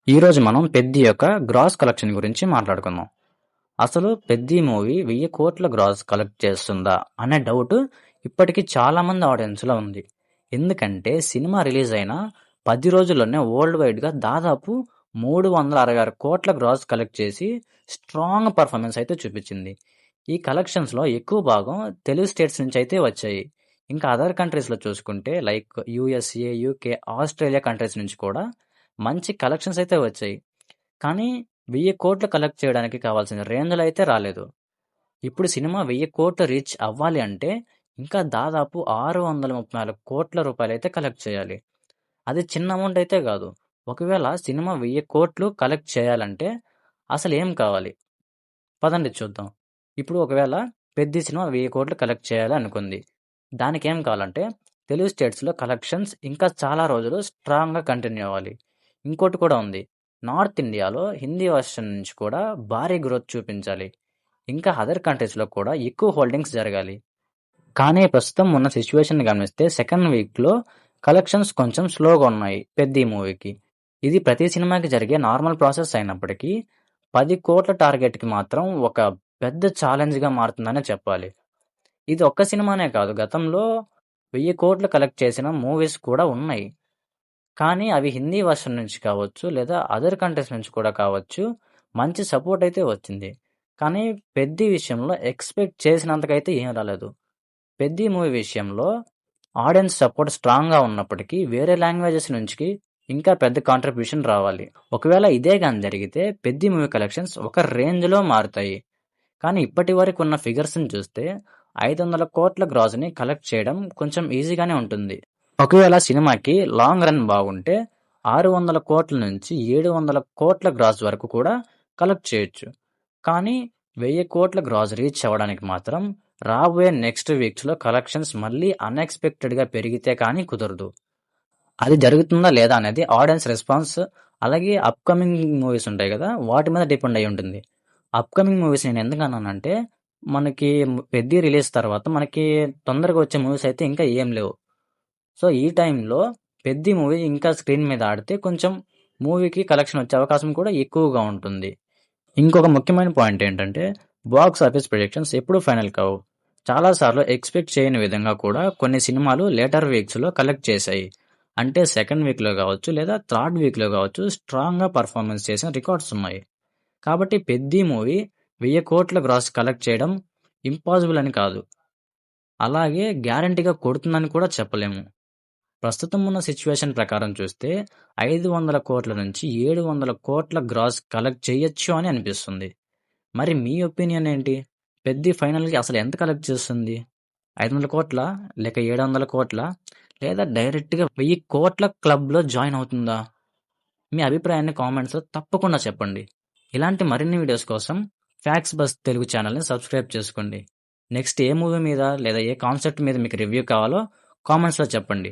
ఈరోజు మనం 'పెద్ది' యొక్క గ్రాస్ కలెక్షన్ గురించి మాట్లాడుకుందాం. అసలు 'పెద్ది' మూవీ 1000 కోట్ల గ్రాస్ కలెక్ట్ చేస్తుందా అనే డౌట్ ఇప్పటికీ చాలా మంది ఆడియన్స్‌లో ఉంది. ఎందుకంటే సినిమా రిలీజ్ అయిన 10 రోజుల్లోనే వరల్డ్ వైడ్‌గా దాదాపు 366 కోట్ల గ్రాస్ కలెక్ట్ చేసి స్ట్రాంగ్ పెర్ఫార్మెన్స్ అయితే చూపించింది. ఈ కలెక్షన్స్‌లో ఎక్కువ భాగం తెలుగు స్టేట్స్ నుంచి అయితే వచ్చాయి. ఇంకా అదర్ కంట్రీస్‌లో చూసుకుంటే like USA, UK, Australia countries నుంచి కూడా మంచి కలెక్షన్స్ అయితే వచ్చాయి. కానీ 1000 కోట్లు కలెక్ట్ చేయడానికి కావాల్సిన రేంజ్‌లో అయితే రాలేదు. ఇప్పుడు సినిమా 1000 కోట్లు రీచ్ అవ్వాలి అంటే ఇంకా దాదాపు 634 కోట్ల రూపాయలైతే కలెక్ట్ చేయాలి. అది చిన్న అమౌంట్ అయితే కాదు. ఒకవేళ సినిమా 1000 కోట్లు కలెక్ట్ చేయాలంటే అసలు ఏం కావాలి? పదండి చూద్దాం. ఇప్పుడు ఒకవేళ 'పెద్ది' సినిమా 1000 కోట్లు కలెక్ట్ చేయాలి అనుకుంది. దానికేం కావాలంటే తెలుగు స్టేట్స్‌లో కలెక్షన్స్ ఇంకా చాలా రోజులు స్ట్రాంగ్‌గా కంటిన్యూ అవ్వాలి. ఇంకోటి కూడా ఉంది. నార్త్ ఇండియాలో హిందీ వర్షన్ నుంచి కూడా భారీ గ్రోత్ చూపించాలి. ఇంకా అదర్ కంట్రీస్‌లో కూడా ఎక్కువ హోల్డింగ్స్ జరగాలి. కానీ ప్రస్తుతం ఉన్న సిట్యుయేషన్‌ని గమనిస్తే సెకండ్ వీక్‌లో కలెక్షన్స్ కొంచెం స్లోగా ఉన్నాయి 'పెద్ది' మూవీకి. ఇది ప్రతి సినిమాకి జరిగే నార్మల్ ప్రాసెస్ అయినప్పటికీ 10 కోట్ల టార్గెట్‌కి మాత్రం ఒక పెద్ద ఛాలెంజ్‌గా మారుతుందనే చెప్పాలి. ఇది ఒక్క సినిమానే కాదు. గతంలో 1000 కోట్లు కలెక్ట్ చేసిన మూవీస్ కూడా ఉన్నాయి. కానీ అవి హిందీ వర్షన్ నుంచి కావచ్చు, లేదా అదర్ కంట్రీస్ నుంచి కూడా కావచ్చు, మంచి సపోర్ట్ అయితే వచ్చింది. కానీ 'పెద్ది' విషయంలో ఎక్స్‌పెక్ట్ చేసినంతకైతే ఏం రాలేదు. 'పెద్ది' మూవీ విషయంలో ఆడియన్స్ సపోర్ట్ స్ట్రాంగ్‌గా ఉన్నప్పటికీ వేరే లాంగ్వేజెస్ నుంచి ఇంకా పెద్ద కాంట్రిబ్యూషన్ రావాలి. ఒకవేళ ఇదే గాని జరిగితే 'పెద్ది' మూవీ కలెక్షన్స్ ఒక రేంజ్‌లో మారుతాయి. కానీ ఇప్పటి వరకు ఉన్న ఫిగర్స్‌ని చూస్తే 500 కోట్ల గ్రాస్‌ని కలెక్ట్ చేయడం కొంచెం ఈజీగానే ఉంటుంది. ఒకవేళ సినిమాకి లాంగ్ రన్ బాగుంటే 600 కోట్ల నుంచి 700 కోట్ల గ్రాస్ వరకు కూడా కలెక్ట్ చేయొచ్చు. కానీ 1000 కోట్ల గ్రాస్ రీచ్ అవ్వడానికి మాత్రం రాబోయే నెక్స్ట్ వీక్స్‌లో కలెక్షన్స్ మళ్ళీ అన్‌ఎక్స్‌పెక్టెడ్‌గా పెరిగితే కానీ కుదరదు. అది జరుగుతుందా లేదా అనేది ఆడియన్స్ రెస్పాన్స్, అలాగే అప్‌కమింగ్ మూవీస్ ఉంటాయి కదా! వాటి మీద డిపెండ్ అయ్యి ఉంటుంది. అప్‌కమింగ్ మూవీస్ నేను ఎందుకన్నానంటే మనకి 'పెద్ది' రిలీజ్ తర్వాత మనకి తొందరగా వచ్చే మూవీస్ అయితే ఇంకా ఏం లేవు. సో, ఈ టైంలో 'పెద్ది' మూవీ ఇంకా స్క్రీన్ మీద ఆడితే కొంచెం మూవీకి కలెక్షన్ వచ్చే అవకాశం కూడా ఎక్కువగా ఉంటుంది. ఇంకొక ముఖ్యమైన పాయింట్ ఏంటంటే బాక్స్ ఆఫీస్ ప్రెడిక్షన్స్ ఎప్పుడూ ఫైనల్ కావు. చాలా సార్లు ఎక్స్‌పెక్ట్ చేయని విధంగా కూడా కొన్ని సినిమాలు లేటర్ వీక్స్‌లో కలెక్ట్ చేశాయి. అంటే సెకండ్ వీక్‌లో కావచ్చు, లేదా థర్డ్ వీక్‌లో కావచ్చు స్ట్రాంగ్‌గా పెర్ఫార్మెన్స్ చేసిన రికార్డ్స్ ఉన్నాయి. కాబట్టి 'పెద్ది' మూవీ 1000 కోట్ల గ్రాస్ కలెక్ట్ చేయడం ఇంపాసిబుల్ అని కాదు. అలాగే గ్యారంటీగా కొడుతుందని కూడా చెప్పలేము. ప్రస్తుతం ఉన్న సిట్యుయేషన్ ప్రకారం చూస్తే 500 కోట్ల నుంచి 700 కోట్ల గ్రాస్ కలెక్ట్ చేయొచ్చు అని అనిపిస్తుంది. మరి మీ ఒపీనియన్ ఏంటి? 'పెద్ది' ఫైనల్‌గా అసలు ఎంత కలెక్ట్ చేస్తుంది? 500 కోట్లా? లేక 700 కోట్లా? లేదా డైరెక్ట్‌గా 1000 కోట్ల క్లబ్‌లో జాయిన్ అవుతుందా? మీ అభిప్రాయాన్ని కామెంట్స్‌లో తప్పకుండా చెప్పండి. ఇలాంటి మరిన్ని వీడియోస్ కోసం ఫ్యాక్ట్స్ బస్ తెలుగు ఛానల్‌ని సబ్స్క్రైబ్ చేసుకోండి. నెక్స్ట్ ఏ మూవీ మీద లేదా ఏ కాన్సెప్ట్ మీద మీకు రివ్యూ కావాలో కామెంట్స్‌లో చెప్పండి.